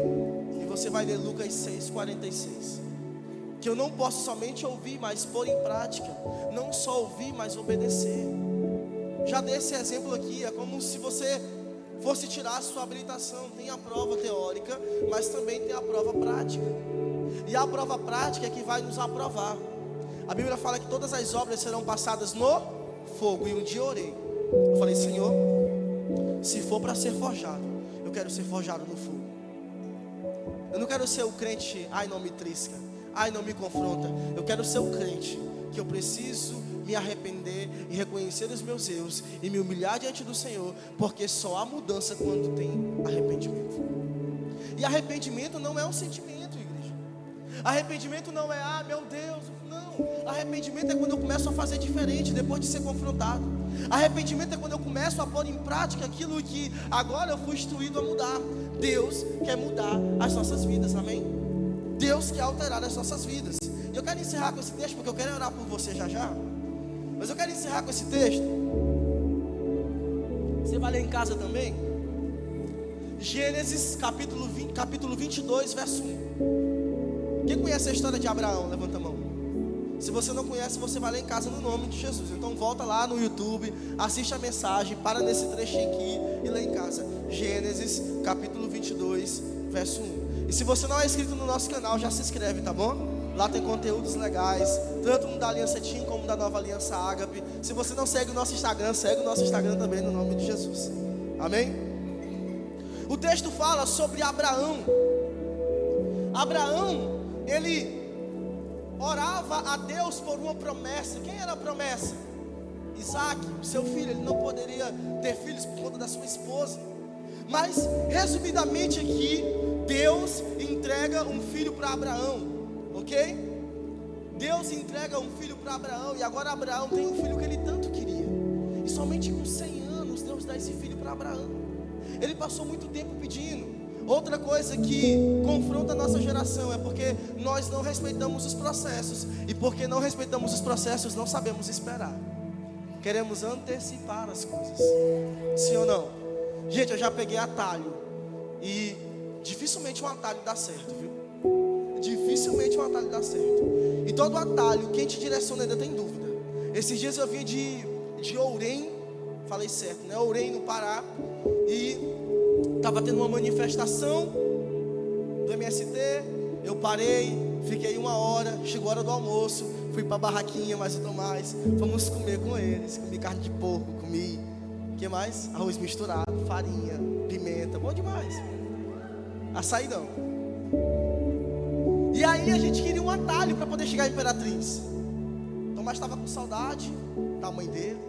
E você vai ler Lucas 6:46. Que eu não posso somente ouvir, mas pôr em prática. Não só ouvir, mas obedecer. Já dei esse exemplo aqui. É como se você fosse tirar a sua habilitação. Tem a prova teórica, mas também tem a prova prática. E a prova prática é que vai nos aprovar. A Bíblia fala que todas as obras serão passadas no fogo. E um dia eu orei. Eu falei: Senhor, se for para ser forjado, eu quero ser forjado no fogo. Eu não quero ser o crente: ai, não me trisca, ai, não me confronta. Eu quero ser o crente que eu preciso me arrepender e reconhecer os meus erros e me humilhar diante do Senhor, porque só há mudança quando tem arrependimento. E arrependimento não é um sentimento, igreja. Arrependimento não é, meu Deus, não. Arrependimento é quando eu começo a fazer diferente depois de ser confrontado. Arrependimento é quando eu começo a pôr em prática aquilo que agora eu fui instruído a mudar. Deus quer mudar as nossas vidas, amém? Deus quer alterar as nossas vidas. E eu quero encerrar com esse texto, porque eu quero orar por você já já. Mas eu quero encerrar com esse texto. Você vai ler em casa também? Gênesis capítulo 22, verso 1. Quem conhece a história de Abraão? Levanta a mão. Se você não conhece, você vai ler em casa no nome de Jesus. Então volta lá no YouTube, assiste a mensagem, para nesse trechinho aqui e lê em casa. Gênesis capítulo 22, verso 1. E se você não é inscrito no nosso canal, já se inscreve, tá bom? Lá tem conteúdos legais, tanto da Aliança Team como da Nova Aliança Ágape. Se você não segue o nosso Instagram, segue o nosso Instagram também no nome de Jesus. Amém? O texto fala sobre Abraão. Abraão, ele orava a Deus por uma promessa. Quem era a promessa? Isaac, seu filho. Ele não poderia ter filhos por conta da sua esposa. Mas, resumidamente aqui, Deus entrega um filho para Abraão, ok? Deus entrega um filho para Abraão. E agora Abraão tem um filho que ele tanto queria. E somente com 100 anos Deus dá esse filho para Abraão. Ele passou muito tempo pedindo. Outra coisa que confronta a nossa geração é porque nós não respeitamos os processos. E porque não respeitamos os processos, não sabemos esperar. Queremos antecipar as coisas. Sim ou não? Gente, eu já peguei atalho. E dificilmente um atalho dá certo, viu? Dificilmente um atalho dá certo. E todo atalho, quem te direciona ainda tem dúvida. Esses dias eu vim de Ourém. Falei certo, né? Ourém, no Pará. E estava tendo uma manifestação do MST. Eu parei, fiquei 1 hora. Chegou a hora do almoço. Fui para a barraquinha, mais e tudo mais. Fomos comer com eles. Comi carne de porco, comi... O que mais? Arroz misturado, farinha, pimenta. Bom demais. Açaí não. E aí a gente queria um atalho para poder chegar à Imperatriz. Tomás estava com saudade da mãe dele.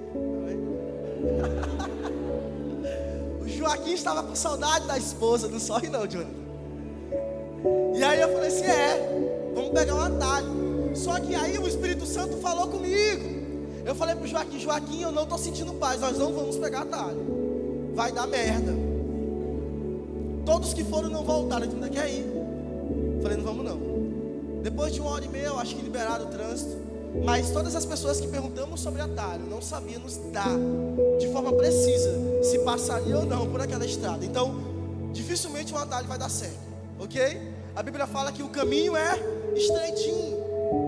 O Joaquim estava com saudade da esposa. Não sorri não, Jonathan. E aí eu falei assim, vamos pegar um atalho. Só que aí o Espírito Santo falou comigo. Eu falei pro Joaquim, Joaquim, eu não estou sentindo paz. Nós não vamos pegar atalho. Vai dar merda. Todos que foram não voltaram. Tu ainda quer ir? Falei, não vamos não. Depois de 1h30, eu acho que liberaram o trânsito. Mas todas as pessoas que perguntamos sobre atalho não sabíamos dar de forma precisa se passaria ou não por aquela estrada. Então, dificilmente um atalho vai dar certo, ok? A Bíblia fala que o caminho é estreitinho,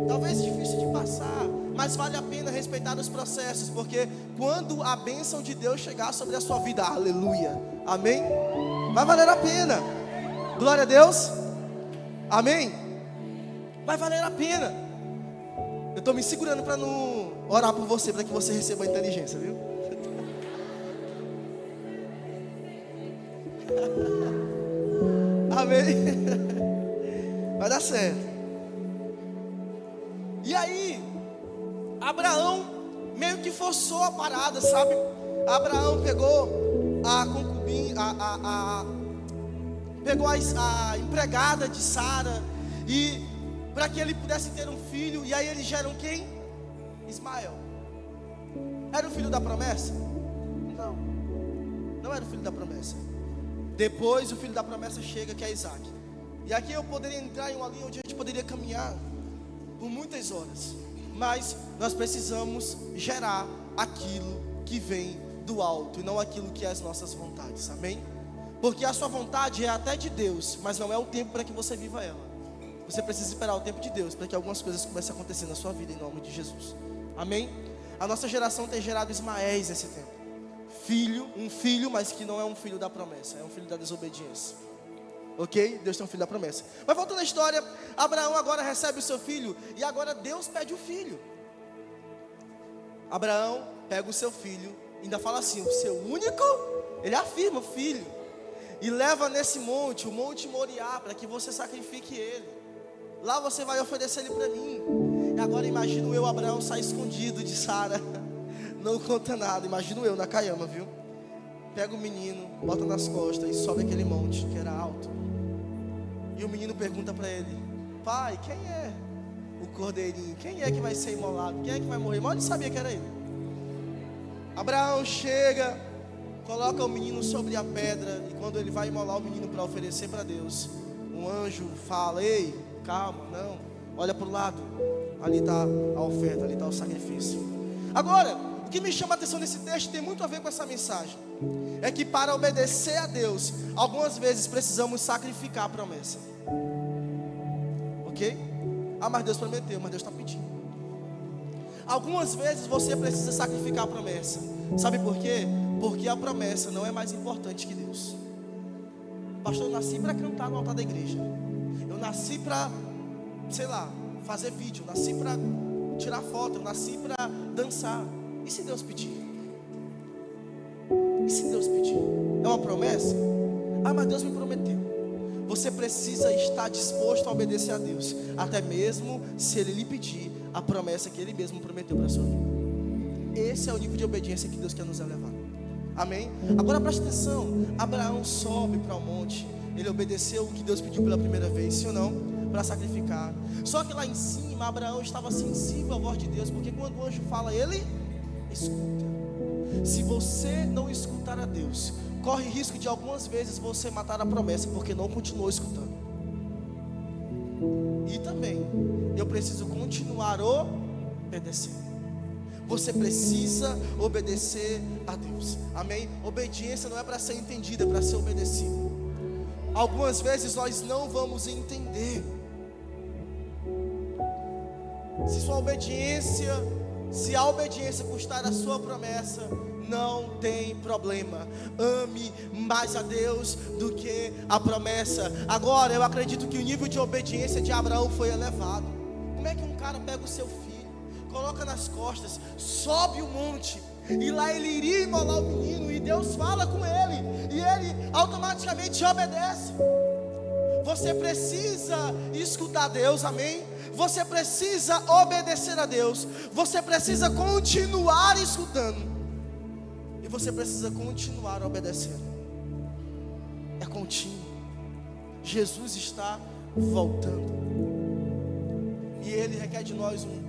talvez difícil de passar, mas vale a pena respeitar os processos, porque quando a bênção de Deus chegar sobre a sua vida, aleluia, amém? Vai valer a pena. Glória a Deus. Amém? Vai valer a pena. Eu estou me segurando para não orar por você, para que você receba a inteligência, viu? Amém? Vai dar certo. E aí, Abraão meio que forçou a parada, sabe? Abraão pegou a concubina, pegou a empregada de Sara, e para que ele pudesse ter um filho. E aí eles geram quem? Ismael. Era o filho da promessa? Não, não era o filho da promessa. Depois o filho da promessa chega, que é Isaac. E aqui eu poderia entrar em uma linha onde a gente poderia caminhar por muitas horas, mas nós precisamos gerar aquilo que vem do alto e não aquilo que é as nossas vontades, amém? Porque a sua vontade é até de Deus, mas não é o tempo para que você viva ela. Você precisa esperar o tempo de Deus para que algumas coisas comecem a acontecer na sua vida, em nome de Jesus, amém? A nossa geração tem gerado Ismaéis nesse tempo. Um filho, mas que não é um filho da promessa, é um filho da desobediência. Ok? Deus tem um filho da promessa. Mas voltando à história, Abraão agora recebe o seu filho, e agora Deus pede o filho. Abraão pega o seu filho, ainda fala assim, o seu único, ele afirma, filho, e leva nesse monte, o Monte Moriá, para que você sacrifique ele. Lá você vai oferecer ele para mim. E agora imagino eu, Abraão, sair escondido de Sara. Não conta nada, imagino eu na caiama, viu? Pega o menino, bota nas costas e sobe aquele monte que era alto. E o menino pergunta para ele: pai, quem é o cordeirinho? Quem é que vai ser imolado? Quem é que vai morrer? Mal ele sabia que era ele. Abraão chega, coloca o menino sobre a pedra. E quando ele vai imolar o menino para oferecer para Deus, um anjo fala: ei, calma, não, olha para o lado. Ali está a oferta, ali está o sacrifício. Agora, o que me chama a atenção nesse texto tem muito a ver com essa mensagem. É que para obedecer a Deus, algumas vezes precisamos sacrificar a promessa. Ok? Ah, mas Deus prometeu, mas Deus está pedindo. Algumas vezes você precisa sacrificar a promessa. Sabe por quê? Porque a promessa não é mais importante que Deus. Pastor, eu nasci para cantar no altar da igreja. Eu nasci para, sei lá, fazer vídeo. Eu nasci para tirar foto. Eu nasci para dançar. E se Deus pedir? E se Deus pedir? É uma promessa? Ah, mas Deus me prometeu. Você precisa estar disposto a obedecer a Deus, até mesmo se Ele lhe pedir a promessa que Ele mesmo prometeu para a sua vida. Esse é o nível de obediência que Deus quer nos elevar. Amém? Agora preste atenção. Abraão sobe para o monte. Ele obedeceu o que Deus pediu pela primeira vez, sim ou não? Para sacrificar. Só que lá em cima Abraão estava sensível à voz de Deus, porque quando o anjo fala, ele escuta. Se você não escutar a Deus, corre risco de algumas vezes você matar a promessa, porque não continuou escutando. E também, eu preciso continuar obedecendo. Você precisa obedecer a Deus. Amém? Obediência não é para ser entendida, é para ser obedecida. Algumas vezes nós não vamos entender. Se a obediência custar a sua promessa, não tem problema. Ame mais a Deus do que a promessa. Agora, eu acredito que o nível de obediência de Abraão foi elevado. Como é que um cara pega o seu filho, coloca nas costas, sobe o monte, e lá ele iria imolar o menino, e Deus fala com ele, e ele automaticamente obedece? Você precisa escutar Deus, amém? Você precisa obedecer a Deus. Você precisa continuar escutando. E você precisa continuar obedecendo. É contínuo. Jesus está voltando. E Ele requer de nós um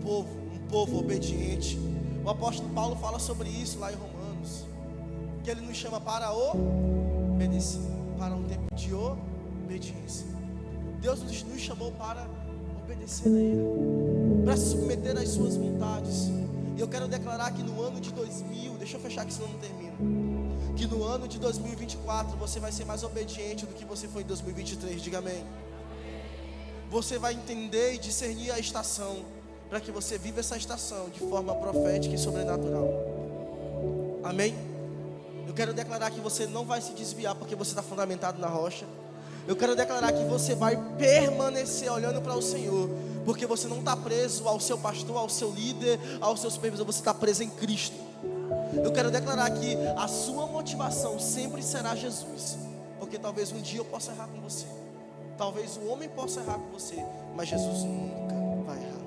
povo obediente. O apóstolo Paulo fala sobre isso lá em Romanos. Que Ele nos chama para obedecer. Para um tempo de obediência. Deus nos chamou para obedecer a Ele, para se submeter às suas vontades. E eu quero declarar que no ano de 2000, deixa eu fechar aqui senão não termino, que no ano de 2024 você vai ser mais obediente do que você foi em 2023, diga amém. Você vai entender e discernir a estação, para que você viva essa estação de forma profética e sobrenatural. Amém? Eu quero declarar que você não vai se desviar porque você está fundamentado na rocha. Eu quero declarar que você vai permanecer olhando para o Senhor, porque você não está preso ao seu pastor, ao seu líder, ao seu supervisor, você está preso em Cristo. Eu quero declarar que a sua motivação sempre será Jesus, porque talvez um dia eu possa errar com você, talvez o homem possa errar com você, mas Jesus nunca vai errar.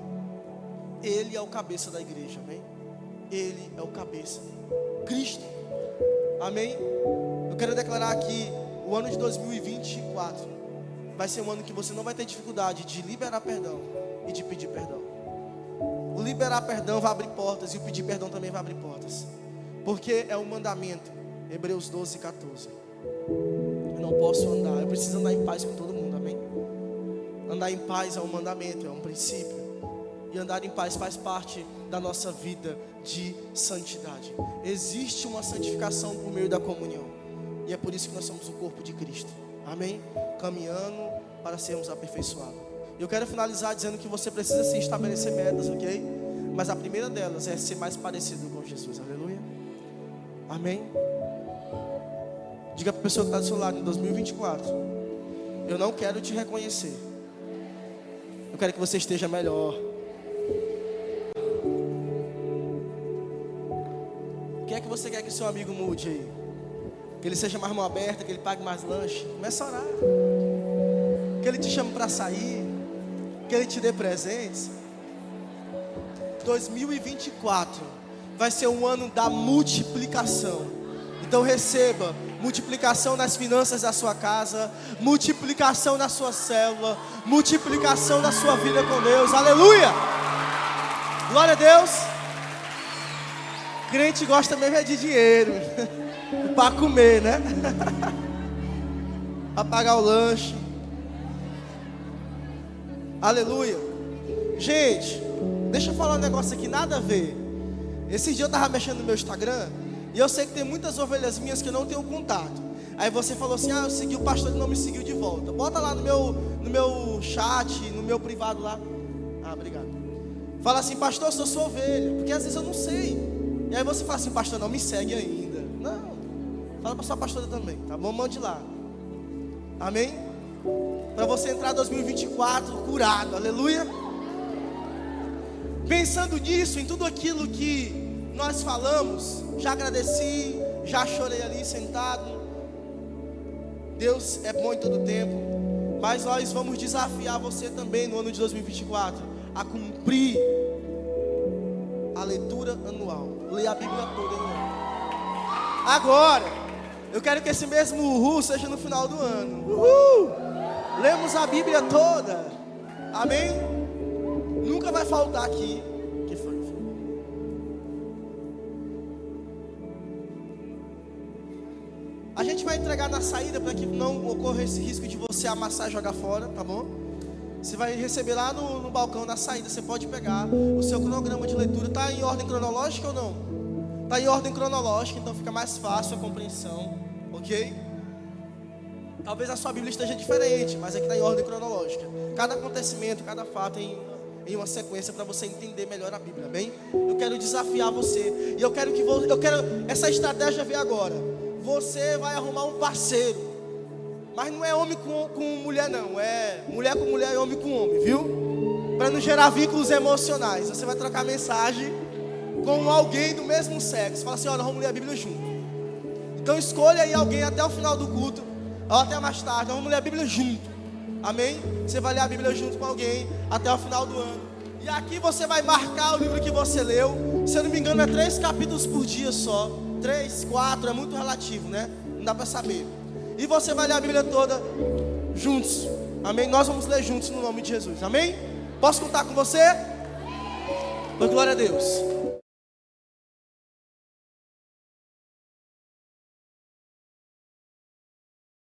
Ele é o cabeça da igreja, amém? Ele é o cabeça, Cristo, amém? Eu quero declarar que o ano de 2024 vai ser um ano que você não vai ter dificuldade de liberar perdão e de pedir perdão. O liberar perdão vai abrir portas e o pedir perdão também vai abrir portas, porque é um mandamento. Hebreus 12, 14. Eu não posso andar, eu preciso andar em paz com todo mundo, amém? Andar em paz é um mandamento, é um princípio. E andar em paz faz parte da nossa vida de santidade. Existe uma santificação por meio da comunhão. E é por isso que nós somos o corpo de Cristo. Amém? Caminhando para sermos aperfeiçoados. Eu quero finalizar dizendo que você precisa sim estabelecer metas, ok? Mas a primeira delas é ser mais parecido com Jesus. Aleluia. Amém? Diga para a pessoa que está do seu lado, em 2024, eu não quero te reconhecer. Eu quero que você esteja melhor. O que é que você quer que seu amigo mude aí? Que ele seja mais mão aberta, que ele pague mais lanche. Começa a orar. Que ele te chame para sair. Que ele te dê presentes. 2024 vai ser um ano da multiplicação. Então receba multiplicação nas finanças da sua casa, multiplicação na sua célula, multiplicação na sua vida com Deus. Aleluia! Glória a Deus! Crente gosta mesmo é de dinheiro, para comer, né? Para pagar o lanche. Aleluia! Gente, deixa eu falar um negócio aqui, nada a ver. Esse dia eu estava mexendo no meu Instagram e eu sei que tem muitas ovelhas minhas que eu não tenho contato. Aí você falou assim, eu segui o pastor e não me seguiu de volta. Bota lá no meu chat, no meu privado lá. Obrigado. Fala assim, pastor, eu sou sua ovelha, porque às vezes eu não sei. E aí você fala assim, pastor, não me segue ainda. Não, fala para sua pastora também, tá bom? Mande lá. Amém? Para você entrar em 2024 curado, aleluia. Pensando nisso, em tudo aquilo que nós falamos, já agradeci, já chorei ali sentado. Deus é bom em todo tempo, mas nós vamos desafiar você também no ano de 2024 a cumprir a leitura anual, ler a Bíblia toda no ano. Agora, eu quero que esse mesmo uhul seja no final do ano. Uhul! Lemos a Bíblia toda, amém? Nunca vai faltar aqui. Que foi? A gente vai entregar na saída para que não ocorra esse risco de você amassar e jogar fora, tá bom? Você vai receber lá no balcão da saída. Você pode pegar o seu cronograma de leitura. Está em ordem cronológica ou não? Está em ordem cronológica, então fica mais fácil a compreensão, ok? Talvez a sua Bíblia esteja diferente, mas aqui está em ordem cronológica. Cada acontecimento, cada fato em uma sequência para você entender melhor a Bíblia, bem? Eu quero desafiar você. E eu quero essa estratégia ver agora. Você vai arrumar um parceiro. Mas não é homem com mulher não, é mulher com mulher e homem com homem, viu? Para não gerar vínculos emocionais. Você vai trocar mensagem com alguém do mesmo sexo. Fala assim, olha, vamos ler a Bíblia junto. Então escolha aí alguém até o final do culto, ou até mais tarde, vamos ler a Bíblia junto. Amém? Você vai ler a Bíblia junto com alguém até o final do ano. E aqui você vai marcar o livro que você leu. Se eu não me engano é 3 capítulos por dia só. 3, 4, é muito relativo, né? Não dá para saber. E você vai ler a Bíblia toda juntos. Amém? Nós vamos ler juntos no nome de Jesus. Amém? Posso contar com você? Glória a Deus.